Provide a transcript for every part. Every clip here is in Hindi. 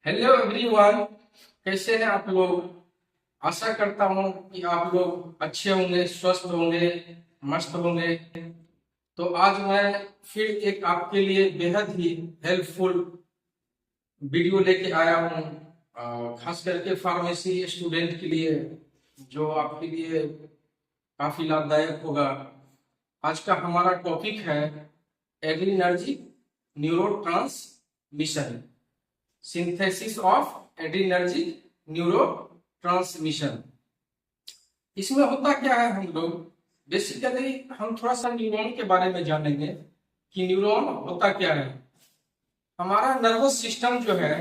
Hello everyone. कैसे हैं आप लोग। आशा करता हूं कि आप लोग अच्छे होंगे, स्वस्थ होंगे, मस्त होंगे। तो आज मैं फिर एक आपके लिए बेहद ही हेल्पफुल वीडियो लेके आया हूं, खास करके फार्मेसी स्टूडेंट के लिए, जो आपके लिए काफी लाभदायक होगा। आज का हमारा टॉपिक है adrenergic neurotransmission, synthesis of adrenergic neurotransmission. इसमें होता क्या है, हम लोग बेसिकली हम थोड़ा सा न्यूरॉन के बारे में जानेंगे कि न्यूरॉन होता क्या है। हमारा नर्वस सिस्टम जो है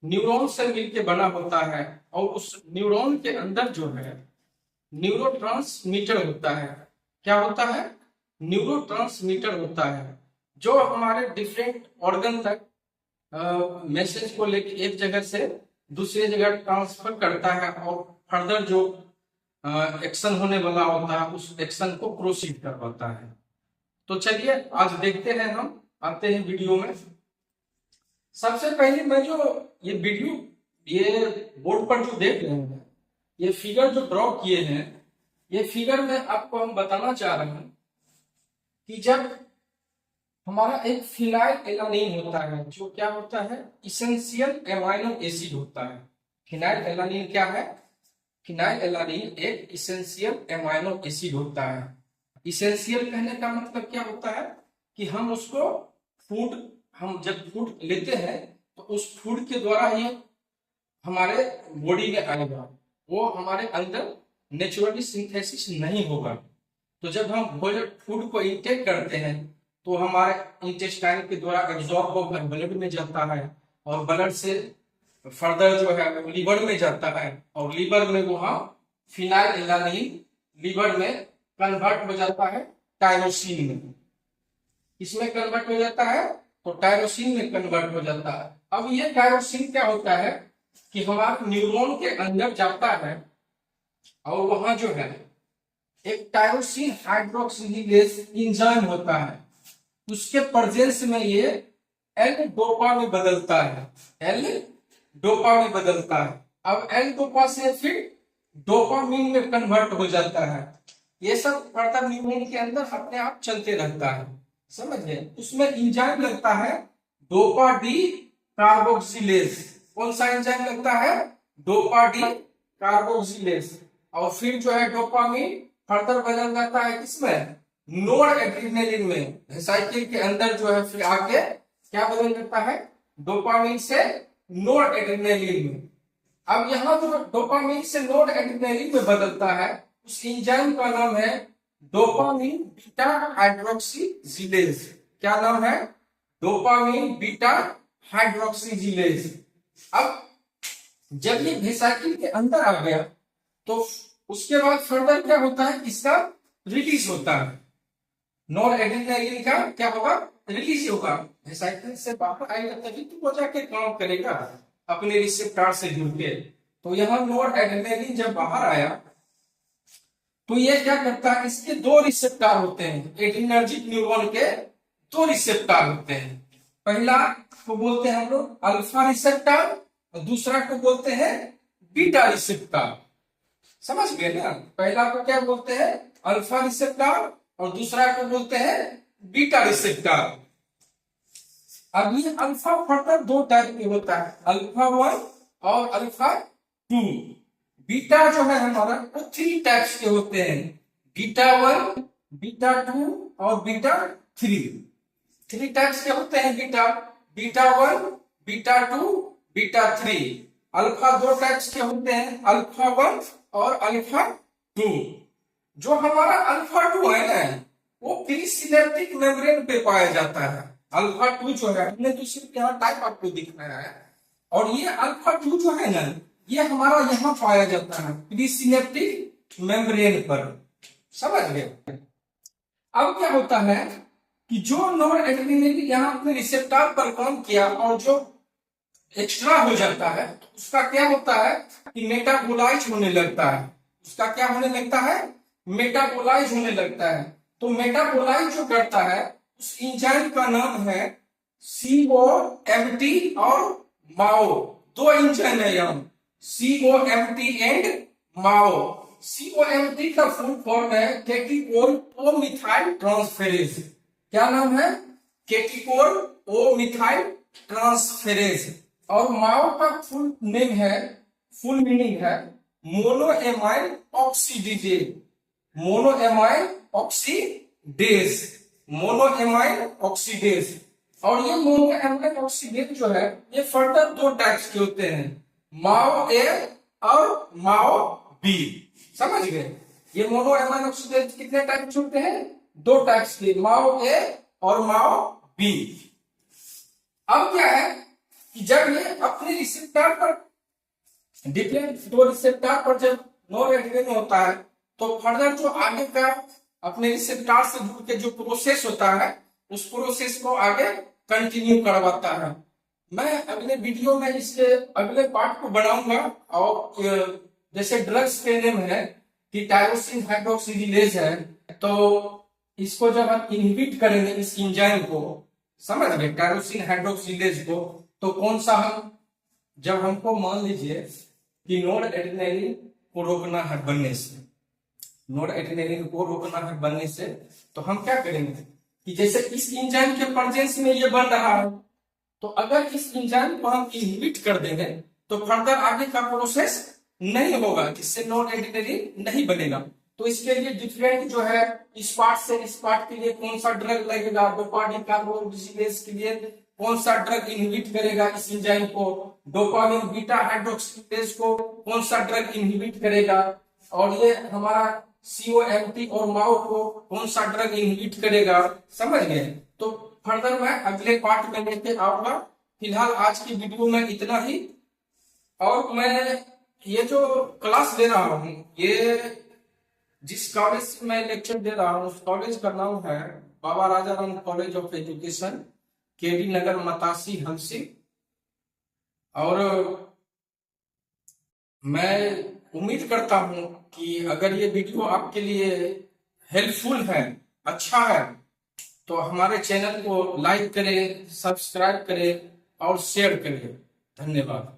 न्यूरॉन से मिलके बना होता है, और उस न्यूरॉन के अंदर जो है न्यूरोट्रांसमीटर होता है। क्या होता है? न्यूरोट्रांसमीटर होता है, जो हमारे डिफरेंट ऑर्गन तक मैसेज को लेके एक जगह से दूसरी जगह ट्रांसफर करता है, और फर्दर जो एक्शन होने वाला होता है उस एक्शन को प्रोसीड करवाता है। तो चलिए आज देखते हैं, हम आते हैं वीडियो में। सबसे पहले मैं जो ये वीडियो, ये बोर्ड पर जो देख रहे हैं, ये फिगर जो ड्रॉ किए हैं, ये फिगर में आपको हम बताना चाह रहे हैं कि जब हमारा एक फिनाइल एलानीन होता है, जो क्या होता है, इसेंशियल एमाइनो एसिड होता है। फिनाइल एलानीन क्या है? फिनाइल एलानीन एक इसेंशियल एमाइनो एसिड होता है। इसेंशियल कहने का मतलब क्या होता है कि हम उसको हम जब फूड लेते हैं तो उस फूड के द्वारा ये हमारे बॉडी में आएगा, वो हमारे अंदर नेचुरली सिंथेसिस नहीं होगा। तो जब हम फूड को इंटेक करते हैं तो हमारे इंटेस्टाइन के द्वारा एब्जॉर्ब होकर ब्लड में जाता है, और ब्लड से फर्दर जो है वो लीवर में जाता है, और लीवर में वहां फिनाइल एलानीन लीवर में कन्वर्ट हो जाता है टायरोसिन में। इसमें कन्वर्ट हो जाता है तो टायरोसिन में कन्वर्ट हो जाता है। अब ये टायरोसिन क्या होता है कि हमारे न्यूरॉन के अंदर जाता है, और वहां जो है एक टायरोसिन हाइड्रोक्सिलेज एंजाइम होता है, उसके प्रेजेंस में ये एल डोपा में बदलता है, एल डोपा में बदलता है। अब एल डोपा से फिर डोपामीन में कन्वर्ट हो जाता है। ये सब फर्दर न्यूरॉन के अंदर अपने आप चलते रहता है, समझ गए। उसमें एंजाइम लगता है डोपा डी कार्बोक्सिलेज। कौन सा एंजाइम लगता है? Dopa D carboxylase. और फिर जो है डोपामीन फर्दर बदल जाता है किसमें? नोर एड्रिनलिन में। साइकिल के अंदर जो है फिर आके क्या बदल जाता है? डोपामीन से नोर एड्रिनलिन में। अब यहाँ जो डोपामीन से नोर एड्रिनलिन में बदलता है, उस एंजाइम का नाम है डोपामीन बीटा हाइड्रोक्सीजिलेज। क्या नाम है? Dopamine beta hydroxylase. अब जब ये वेसाइकिल के अंदर आ गया तो उसके बाद फर्दर क्या होता है, इसका रिलीज होता है। नॉर एड्रेनालिन का क्या होगा? रिलीज होगा। वेसाइकिल से बाहर आएगा तभी तो वो जाके काम करेगा अपने रिसेप्टर से जुड़ के। तो यहाँ नॉर एड्रेनालिन जब बाहर आया तो ये क्या करता है, इसके दो रिसेप्टर होते हैं। एड्रिनर्जिक न्यूरॉन के दो रिसेप्टर होते हैं। पहला को बोलते हैं हम लोग अल्फा रिसेप्टर, और दूसरा को बोलते हैं बीटा रिसेप्टर। समझ गए ना? पहला को क्या बोलते हैं? अल्फा रिसेप्टर, और दूसरा को बोलते हैं बीटा रिसेप्टर। अब ये अल्फा फर्दर दो टाइप के होता है, अल्फा 1 और अल्फा 2। बीटा जो है हमारा वो 3 टाइप्स के होते हैं, बीटा 1, बीटा 2 और बीटा 3। 3 टाइप्स के होते हैं beta, beta 1, beta 2, beta 3। Alpha 2 types के होते हैं, अल्फा 1 और अल्फा 2। जो हमारा अल्फा 2 है ना, वो प्रीसिनेप्टिक मेम्ब्रेन पे पाया जाता है। अल्फा 2 जो है, हमने तो सिर्फ यहाँ टाइप आपको दिखाया है, और ये अल्फा 2 जो है ना, ये हमारा यहाँ पाया जाता है प्रीसिनेप्टिक मेम्ब्रेन पर। समझ गए? अब क्या होता है कि जो नॉर एड्रेनालिन यहाँ अपने रिसेप्टर पर काम किया और जो एक्स्ट्रा हो जाता है, उसका क्या होता है कि मेटाबोलाइज होने लगता है। उसका क्या होने लगता है? मेटाबोलाइज होने लगता है। तो मेटाबोलाइज जो करता है उस एंजाइम का नाम है COMT और माओ, दो इंजन है यहाँ, COMT एंड माओ। COMT का फुल फॉर्म है केटिकोल ओ मिथाइल ट्रांसफेरेज। क्या नाम है? Catechol O methyl transferase. और माओ का फुल नेम है, फुल मीनिंग है monoamine oxidase. Monoamine oxidase, monoamine oxidase. और ये मोनोएमाइल ऑक्सीडेज जो है ये फर्दर दो टाइप्स के होते हैं, माओ ए और माओ बी। समझ गए? ये मोनोएमाइल ऑक्सीडेज कितने टाइप के होते हैं? दो टाइप्स के, माओ ए और माओ बी। अब क्या है कि जब ये अपने रिसेप्टर पर डिफरेंट दो रिसेप्टर पर जब नॉरएड्रेनालिन होता है तो फर्दर जो आगे का अपने रिसेप्टर से जुड़ के जो प्रोसेस होता है उस प्रोसेस को आगे कंटिन्यू करवाता है। मैं अगले वीडियो में इसके अगले पार्ट को बनाऊंगा। और जैसे ड्रग्स के नेम है कि टायरोसिन हाइड्रोक्सिलेज है, तो इसको जब हम इनहिबिट करेंगे इस एंजाइम को, समझ गए, टायरोसिन हाइड्रोक्सिलेज को, तो कौन सा हम, जब हमको मान लीजिए कि नॉरएड्रेनालिन को रोकना है बनने से, नॉरएड्रेनालिन को रोकना है बनने से, तो हम क्या करेंगे कि जैसे इस एंजाइम के प्रेजेंस में ये बन रहा है, तो अगर इस एंजाइम को हम इनहिबिट कर देंगे तो फर्दर आगे का प्रोसेस नहीं होगा, जिससे नॉरएड्रेनालिन नहीं बनेगा। तो इसके लिए डिफरेंट जो है इस पार्ट से इस पार्ट के लिए कौन सा ड्रग लगेगा, डोपामिन कार्बोक्सिलेज के लिए कौन सा ड्रग इनहिबिट करेगा इस एंजाइम को, डोपामिन बीटा हाइड्रोक्सिलेज को कौन सा ड्रग इनहिबिट करेगा, और ये हमारा COMT और माओ को कौन सा ड्रग इनहिबिट करेगा। समझ गए? तो फर्दर मैं अगले पार्ट में लेके आऊंगा। फिलहाल आज की वीडियो में इतना ही। और मैं ये जो क्लास दे रहा हूँ, ये जिस कॉलेज से मैं लेक्चर दे रहा हूँ उस कॉलेज का नाम है Baba Rajaram college of education, KD Nagar, Matasi, Hansi. और मैं उम्मीद करता हूं कि अगर ये वीडियो आपके लिए हेल्पफुल है, अच्छा है, तो हमारे चैनल को लाइक करें, सब्सक्राइब करें और शेयर करें। धन्यवाद।